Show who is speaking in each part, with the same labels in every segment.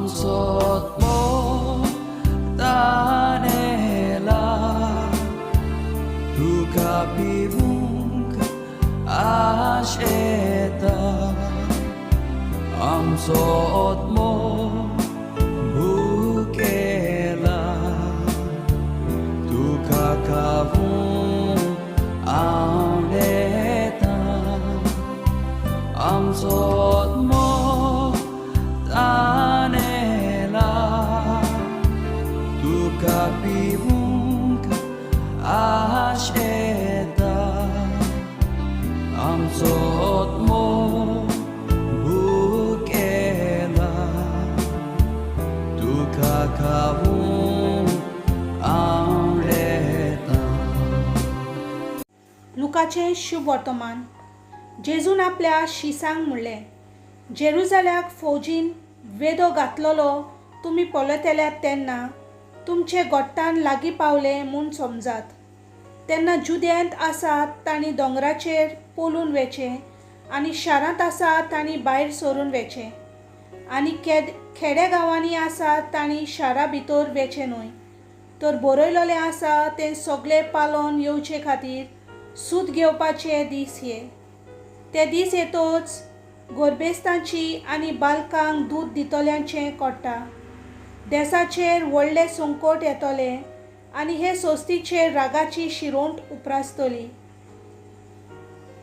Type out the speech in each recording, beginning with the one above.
Speaker 1: आमचोत्मो तानेला तुका पिवूंक आशेता आमचोत्मो भुकेला तुका खावूंक आवडेता आमचोत्मो तानेला तुका पिवूंक आशेता आमचोत्मो भुकेला तुका खावूंक आवडेता.
Speaker 2: लुकाचें शुभ वर्तमान. जेजून आपल्या शिसांक म्हणलें, जेरुजाल्याक फौजीन वेदो घातलेलो तुमी पळयतल्यात तेन्ना तुमचे गोठ्ठान लागीं पावले म्हूण समजात. तेन्ना जुदेंत आसात तांणी दोंगराचेर पोलून वेचे आनी शारांत आसात तांणी भायर सरून वेचे आनी खेडे गांवांनी आसात तांणी शारा भितर वेचे न्हय. तर बरयलोले आसा ते सगळे पालोन येवचे खातीर सूत घेवपाचे दीस हे. ते दीस येतोच गोरबेस्तांची आनी बालकांक दूद दितल्यांचें कोट्टा. देशाचेर व्हडले संकट येतले आनी हे सोस्तीचेर रागाची शिरोंट उप्रासतली.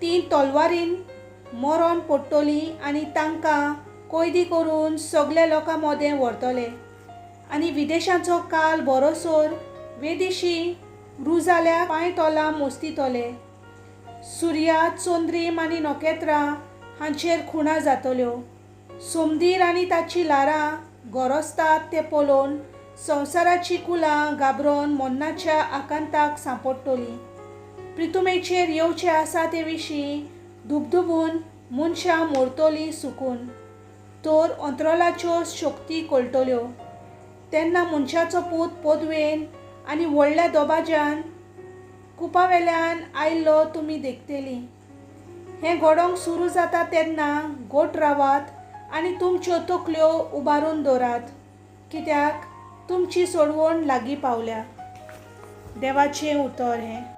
Speaker 2: ती तलवारीन मरण पडटली आनी तांकां कैदी करून सगळे लोकां मदें व्हरतले आनी विदेशाचो काल बरोसोर वेदिशी रुजाल्या पांय तोलां मोस्तितले. सुर्या, चंद्रीम आनी नखेत्रां हांचेर खुणा जातल्यो. सोमदीर आनी ताची लारां गरजतात ते पळोवन संवसाराची कुलां घाबरोवन मरणाच्या आकांताक सांपडटलीं. प्रितुमेचेर येवचे आसा ते विशीं धुबधुबून मनशां मरतलीं सुकून. तर अंतराळाच्यो शक्ती कळटल्यो. तेन्ना मनशाचो पूत पदवेन आनी व्हडल्या दोबाज्यान कुपावेल्यान आयिल्लो तुमी देखतलीं. हें घडोवंक सुरू जाता तेन्ना घोट रावात आनी तुमच्यो तकल्यो उबारून दवरात, कित्याक तुमची सोडवण लागीं पावल्या. देवाचें उतर हें.